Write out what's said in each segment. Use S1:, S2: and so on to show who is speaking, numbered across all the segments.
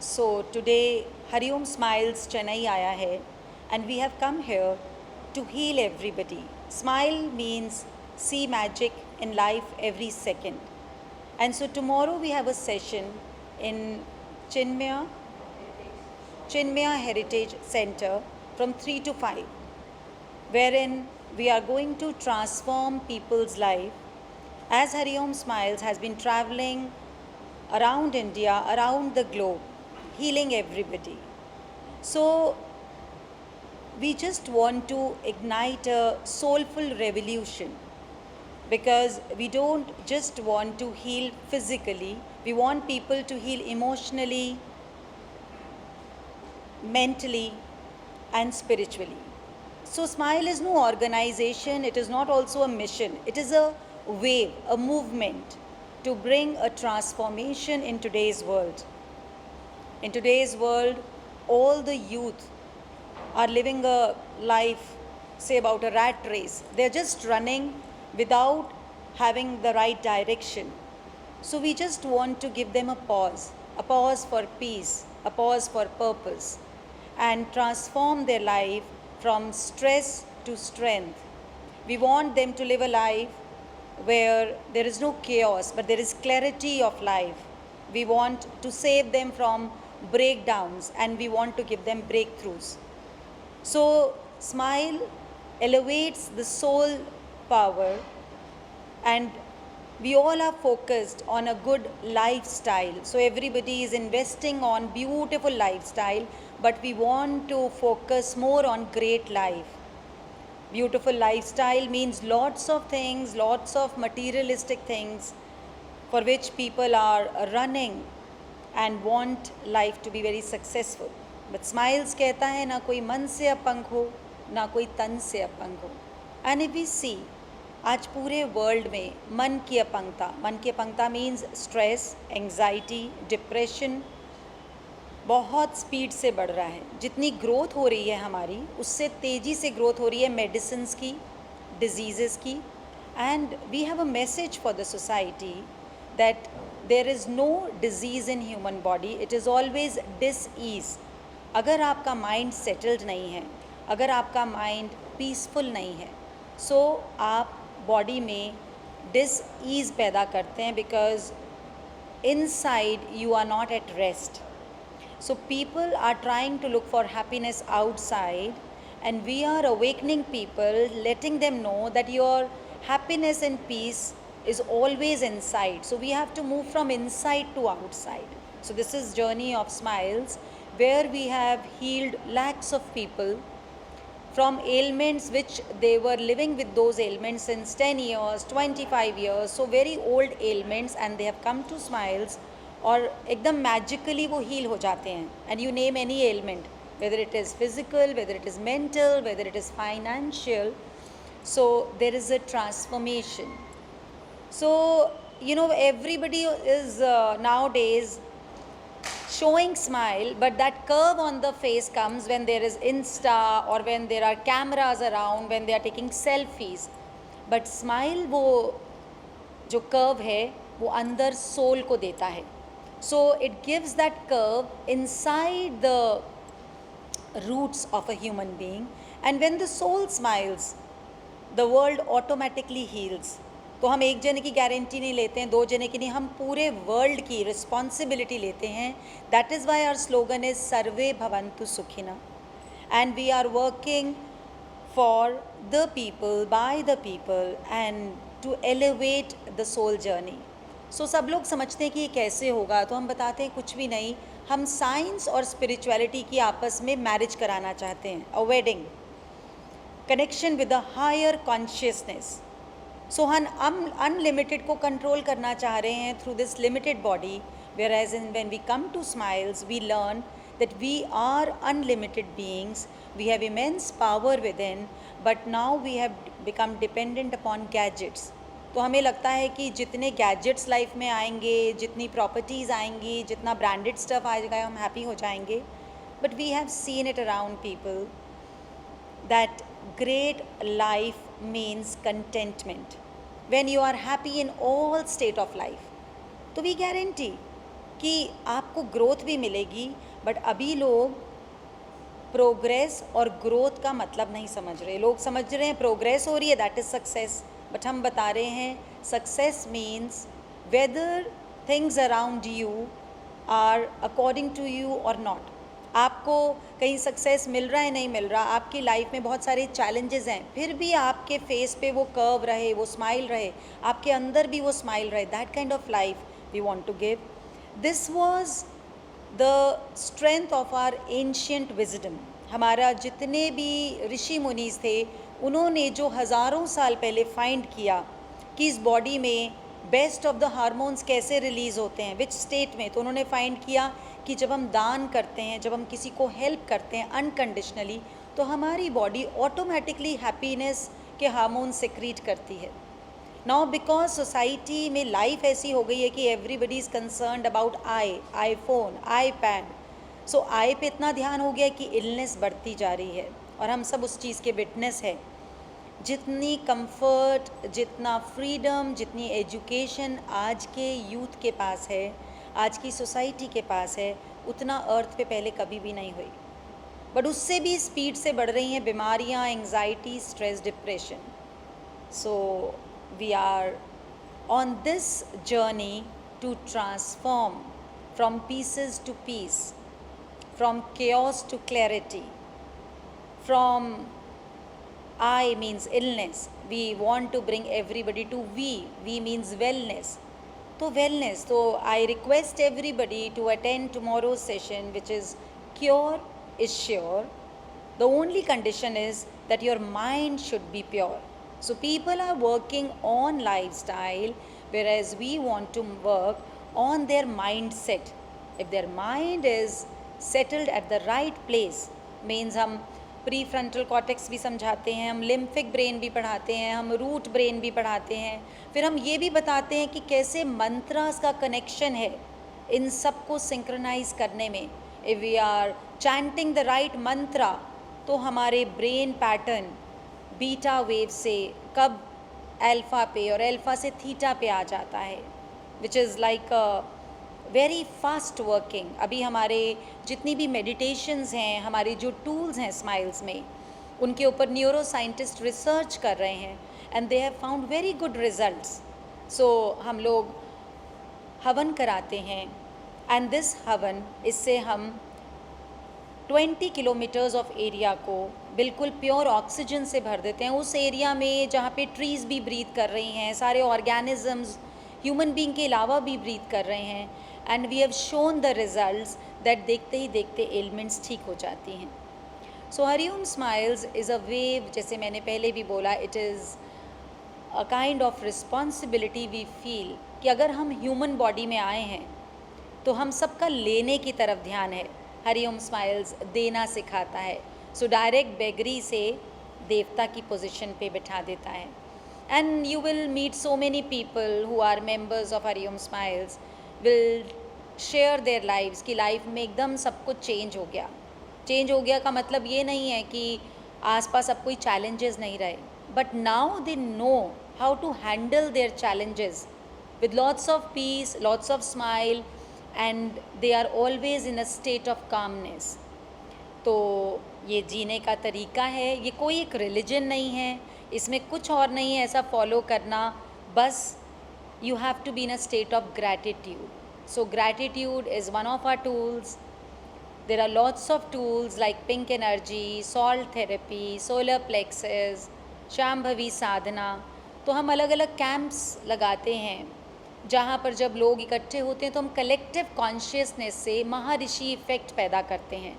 S1: So today Hariom Smiles Chennai आया है and we have come here to heal everybody. Smile means see magic in life every second. And so tomorrow we have a session in Chinmaya Heritage Center from 3 to 5, wherein we are going to transform people's life. As Hariom Smiles has been traveling around India, around the globe, healing everybody. So we just want to ignite a soulful revolution, because we don't just want to heal physically, we want people to heal emotionally, mentally, and spiritually. So Smile is no organization, it is not also a mission, it is a wave, a movement to bring a transformation in today's world. In today's world, all the youth are living a life, say about a rat race. They're just running without having the right direction. So we just want to give them a pause for peace, a pause for purpose, and transform their life from stress to strength. We want them to live a life where there is no chaos, but there is clarity of life. We want to save them from breakdowns, and we want to give them breakthroughs. So Smile elevates the soul power, and we all are focused on a good lifestyle. So everybody is investing on beautiful lifestyle, but we want to focus more on great life. Beautiful lifestyle means lots of things, lots of materialistic things for which people are running and want life to be very successful. But Smiles कहता है ना कोई मन से अपंग हो, ना कोई तन से अपंग हो. And if we see, आज पूरे वर्ल्ड में मन की अपंगता मीन्स स्ट्रेस, एंग्जाइटी, डिप्रेशन बहुत स्पीड से बढ़ रहा है. जितनी ग्रोथ हो रही है हमारी, उससे तेज़ी से ग्रोथ हो रही है मेडिसिन्स की, डिजीज़ की. And we have a message for the society that there is no disease in human body, it is always disease. अगर आपका माइंड सेटल्ड नहीं है, अगर आपका माइंड पीसफुल नहीं है, सो आप बॉडी में डिसईज़ पैदा करते हैं, because inside you are not at rest. So people are trying to look for happiness outside, and we are awakening people, letting them know that your happiness and peace is always inside. So we have to move from inside to outside. So this is Journey of Smiles, where we have healed lakhs of people from ailments which they were living with those ailments since 10 years, 25 years, so very old ailments, and they have come to Smiles, और एकदम magically वो heal हो जाते हैं. And you name any element, whether it is physical, whether it is mental, whether it is financial, so there is a transformation. So you know, everybody is nowadays showing smile, but that curve on the face comes when there is Insta, or when there are cameras around, when they are taking selfies. But smile वो जो curve है वो अंदर soul को देता है. So it gives that curve inside the roots of a human being, and when the soul smiles, the world automatically heals. तो हम एक जने की गारंटी नहीं लेते हैं, दो जने की नहीं, हम पूरे वर्ल्ड की रिस्पॉन्सिबिलिटी लेते हैं. That is why our slogan is सर्वे भवन्तु सुखिना, and we are working for the people, by the people, and to elevate the soul journey. So सब लोग समझते हैं कि ये कैसे होगा, तो हम बताते हैं कुछ भी नहीं, हम साइंस और स्पिरिचुअलिटी की आपस में मैरिज कराना चाहते हैं, a wedding connection with a higher consciousness. So हम अनलिमिटेड को कंट्रोल करना चाह रहे हैं through this limited body, where as in when we come to smiles we learn that we are unlimited beings, we have immense power within, but now we have become dependent upon gadgets. तो हमें लगता है कि जितने gadgets life में आएंगे, जितनी properties आएंगी, जितना ब्रांडेड स्टफ आएगा, हम हैप्पी हो जाएंगे. But we have seen it around people that great life means contentment. When you are happy in all state of life, तो वी गारंटी कि आपको ग्रोथ भी मिलेगी, बट अभी लोग प्रोग्रेस और ग्रोथ का मतलब नहीं समझ रहे। लोग समझ रहे हैं प्रोग्रेस हो रही है दैट इज़ सक्सेस, बट हम बता रहे हैं success means whether things around you are according to you और नॉट। आपको कहीं सक्सेस मिल रहा है नहीं मिल रहा, आपकी लाइफ में बहुत सारे चैलेंजेस हैं, फिर भी आपके फेस पे वो कर्व रहे, वो स्माइल रहे, आपके अंदर भी वो स्माइल रहे, that kind of life we want to give. This was the strength of our ancient wisdom. हमारा जितने भी ऋषि मुनीस थे, उन्होंने जो हज़ारों साल पहले फाइंड किया कि इस बॉडी में बेस्ट ऑफ द हार्मोन्स कैसे रिलीज़ होते हैं, विच स्टेट में, तो उन्होंने फाइंड किया कि जब हम दान करते हैं, जब हम किसी को हेल्प करते हैं अनकंडीशनली, तो हमारी बॉडी ऑटोमेटिकली हैप्पीनेस के हार्मोन सेक्रीट करती है। नाउ बिकॉज सोसाइटी में लाइफ ऐसी हो गई है कि everybody is concerned about iPhone, iPad, so I पे इतना ध्यान हो गया है कि इलनेस बढ़ती जा रही है, और हम सब उस चीज़ के विटनेस है। जितनी कंफर्ट, जितना फ्रीडम, जितनी एजुकेशन आज के यूथ के पास है, आज की सोसाइटी के पास है, उतना अर्थ पे पहले कभी भी नहीं हुई, बट उससे भी स्पीड से बढ़ रही हैं बीमारियां, anxiety, stress, depression. So we are on this journey to transform from pieces to peace, from chaos to clarity, from I means illness, we want to bring everybody to we means wellness. तो wellness, so I request everybody to attend tomorrow's session, which is cure is sure. The only condition is that your mind should be pure. So people are working on lifestyle, whereas we want to work on their mindset. If their mind is settled at the right place, means हम pre frontal cortex भी समझाते हैं, हम लिम्फिक brain भी पढ़ाते हैं, हम root brain भी पढ़ाते हैं, फिर हम ये भी बताते हैं कि कैसे मंत्रास का कनेक्शन है इन सब को सिंक्रोनाइज करने में। If we are chanting the right mantra, तो हमारे ब्रेन पैटर्न बीटा वेव से कब अल्फ़ा पे और अल्फ़ा से थीटा पे आ जाता है, which is like very fast working. अभी हमारे जितनी भी मेडिटेशंस हैं, हमारे जो टूल्स हैं स्माइल्स में, उनके ऊपर न्यूरो साइंटिस्ट रिसर्च कर रहे हैं and they have found very good results. So हम लोग हवन कराते हैं एंड दिस हवन, इससे हम 20 किलोमीटर्स ऑफ एरिया को बिल्कुल प्योर ऑक्सीजन से भर देते हैं। उस एरिया में जहाँ पे ट्रीज़ भी ब्रीथ कर रही हैं, सारे ऑर्गेनिजम्स ह्यूमन बीइंग के अलावा भी ब्रीथ कर रहे हैं, and we have shown the results that देखते ही देखते एलिमेंट्स ठीक हो जाती हैं। So Hari Om smiles is a wave, जैसे मैंने पहले भी बोला, it is a kind of responsibility we feel कि अगर हम ह्यूमन बॉडी में आए हैं तो हम सबका लेने की तरफ ध्यान है। हरिओम स्माइल्स देना सिखाता है, सो डायरेक्ट बेगरी से देवता की पोजीशन पे बिठा देता है। And you will meet so many people who are members of Hariom Smiles, will share their lives कि लाइफ में एकदम सब कुछ चेंज हो गया। चेंज हो गया का मतलब ये नहीं है कि आसपास अब कोई चैलेंजेस नहीं रहे, but now they know how to handle their challenges with lots of peace, lots of smile, and they are always in a state of calmness. तो ये जीने का तरीका है, ये कोई एक रिलीजन नहीं है, इसमें कुछ और नहीं है ऐसा फॉलो करना, बस you have to be in a state of gratitude. So gratitude is one of our tools. There are lots of tools like pink energy, salt therapy, solar plexus, Shambhavi sadhana. तो हम अलग अलग camps लगाते हैं जहाँ पर जब लोग इकट्ठे होते हैं तो हम कलेक्टिव कॉन्शियसनेस से महर्षि इफ़ेक्ट पैदा करते हैं।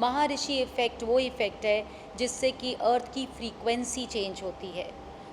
S1: महर्षि इफ़ेक्ट वो इफ़ेक्ट है जिससे कि अर्थ की फ्रीक्वेंसी चेंज होती है।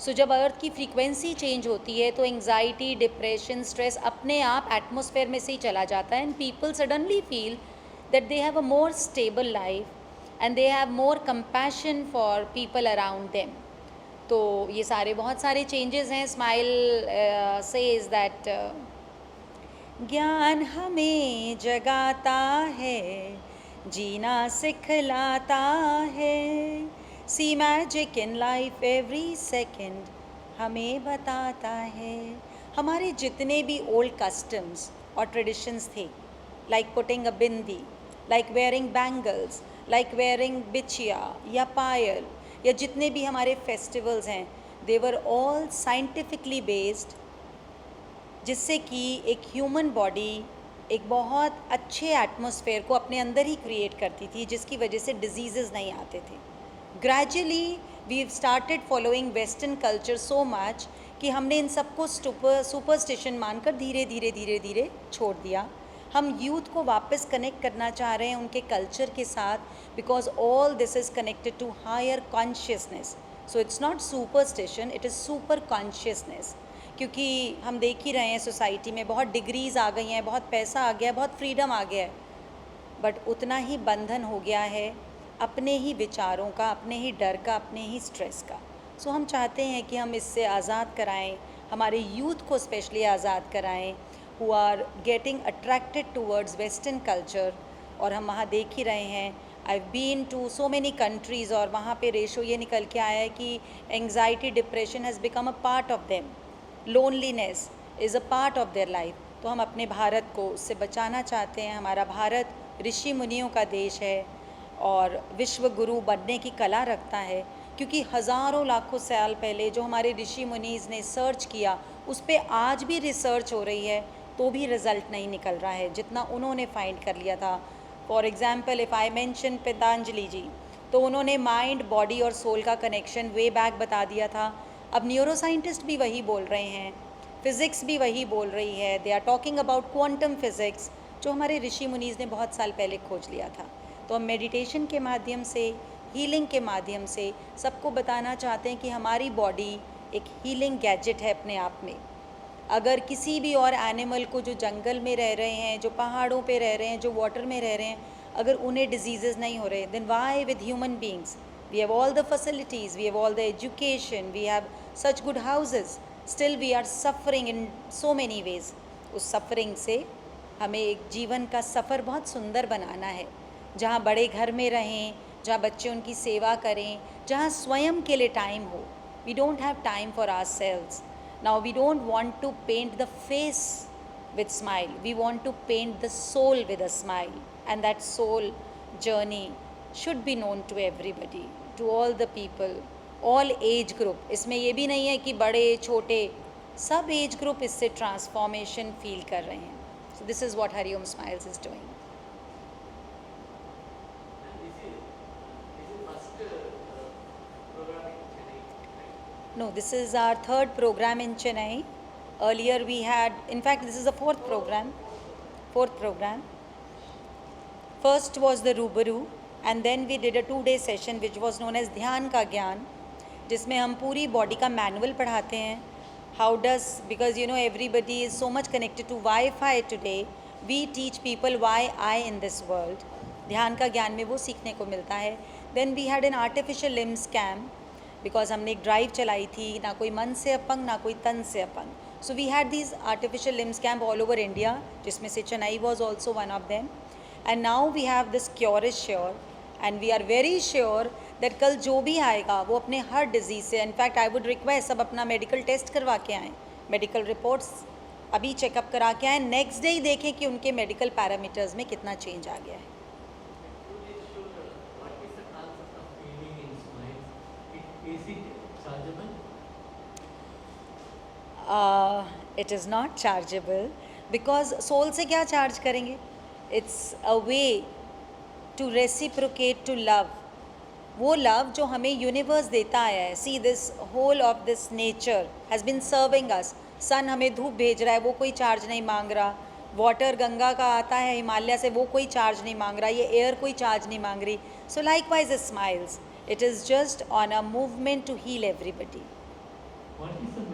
S1: सो जब अर्थ की फ्रीक्वेंसी चेंज होती है तो एंग्जाइटी, डिप्रेशन, स्ट्रेस अपने आप एटमॉस्फेयर में से ही चला जाता है, and people suddenly feel that they have a more stable life and they have more compassion for people around them. तो ये सारे बहुत सारे चेंजेस हैं। स्माइल सेज दैट ज्ञान हमें जगाता है, जीना सिखलाता है, see magic in life every second हमें बताता है। हमारे जितने भी ओल्ड कस्टम्स और ट्रेडिशंस थे like putting a bindi, like wearing bangles, like wearing bichiya या पायल, या जितने भी हमारे festivals हैं, they were all scientifically based, जिससे कि एक ह्यूमन बॉडी एक बहुत अच्छे एटमॉस्फेयर को अपने अंदर ही क्रिएट करती थी, जिसकी वजह से डिजीज़ेस नहीं आते थे. Gradually we started following western culture so much कि हमने इन सबको सुपरस्टिशन मानकर धीरे धीरे धीरे धीरे छोड़ दिया. हम यूथ को वापस कनेक्ट करना चाह रहे हैं उनके कल्चर के साथ, because all this is connected to higher consciousness. So it's not superstition, it is super consciousness. क्योंकि हम देख ही रहे हैं सोसाइटी में बहुत डिग्रीज़ आ गई हैं, बहुत पैसा आ गया है, बहुत फ्रीडम आ गया है, बट उतना ही बंधन हो गया है अपने ही विचारों का, अपने ही डर का, अपने ही स्ट्रेस का. सो हम चाहते हैं कि हम इससे आज़ाद कराएं, हमारे यूथ को स्पेशली आज़ाद कराएं who are getting attracted towards western culture. और हम वहाँ देख ही रहे हैं, I been to so many countries, और वहाँ पे रेशो ये निकल के आया है कि anxiety depression has become a part of them, loneliness is a part of their life. तो हम अपने भारत को उससे बचाना चाहते हैं. हमारा भारत ऋषि मुनियों का देश है और विश्व गुरु बनने की कला रखता है, क्योंकि हज़ारों लाखों साल पहले जो हमारे ऋषि मुनीज़ ने सर्च किया, उस पर आज भी रिसर्च हो रही है, तो भी रिज़ल्ट नहीं निकल रहा है जितना उन्होंने फाइंड कर लिया था. For example if I mention Patanjali ji, तो उन्होंने माइंड, बॉडी और सोल का कनेक्शन वे बैक बता दिया था. अब न्यूरो साइंटिस्ट भी वही बोल रहे हैं, फिज़िक्स भी वही बोल रही है. They are talking about quantum physics, जो हमारे ऋषि मुनीज़ ने बहुत साल पहले खोज लिया था. तो हम मेडिटेशन के माध्यम से, हीलिंग के माध्यम से सबको बताना चाहते हैं कि हमारी बॉडी एक हीलिंग गैजेट है अपने आप में. अगर किसी भी और एनिमल को जो जंगल में रह रहे हैं, जो पहाड़ों पे रह रहे हैं, जो वाटर में रह रहे हैं, अगर उन्हें डिजीज़ेज़ नहीं हो रहे, then why with human beings? We have all the facilities, we have all the education, we have such good houses, still we are suffering in so many ways. उस सफ़रिंग से हमें एक जीवन का सफ़र बहुत सुंदर बनाना है, जहाँ बड़े घर में रहें, जहाँ बच्चे उनकी सेवा करें, जहाँ स्वयं के लिए टाइम हो. We don't have time for ourselves. Now we don't want to paint the face with smile, we want to paint the soul with a smile, and that soul journey should be known to everybody, to all the people, all age group. इसमें ये भी नहीं है कि बड़े छोटे, सब age group इससे ट्रांसफॉर्मेशन फील कर रहे हैं. So this is what Hariom smiles is doing. No, this is our third program in Chennai. Earlier we had, in fact this is the fourth program. First was the Rubaru, and then we did a 2-day session which was known as ध्यान का ज्ञान, जिसमें हम पूरी body का manual पढ़ाते हैं. How does, because you know everybody is so much connected to wifi today, we teach people why I in this world. ध्यान का ज्ञान में वो सीखने को मिलता है. Then we had an artificial limb scam, because हमने एक ड्राइव चलाई थी, ना कोई मन से अपंग ना कोई तन से अपंग. So we had these artificial limb scam all over India, जिसमें से Chennai was also one of them. And now we have this cure is sure, and we are very sure that कल जो भी आएगा वो अपने हर डिजीज़ से, इनफैक्ट आई वुड रिक्वेस्ट सब अपना मेडिकल टेस्ट करवा के आएँ, मेडिकल रिपोर्ट्स अभी चेकअप करा के आएँ, नेक्स्ट डे ही देखें कि उनके मेडिकल पैरामीटर्स में कितना चेंज आ गया है. It is not chargeable, because soul से क्या चार्ज करेंगे? It's a way to reciprocate to love. वो लव जो हमें यूनिवर्स देता आया है. See this whole of this nature has been serving us. Sun हमें धूप भेज रहा है, वो कोई चार्ज नहीं मांग रहा. वाटर गंगा का आता है हिमालय से, वो कोई चार्ज नहीं मांग रहा. ये एयर कोई चार्ज नहीं मांग रही. So likewise it smiles. It is just on a movement to heal everybody.
S2: What is the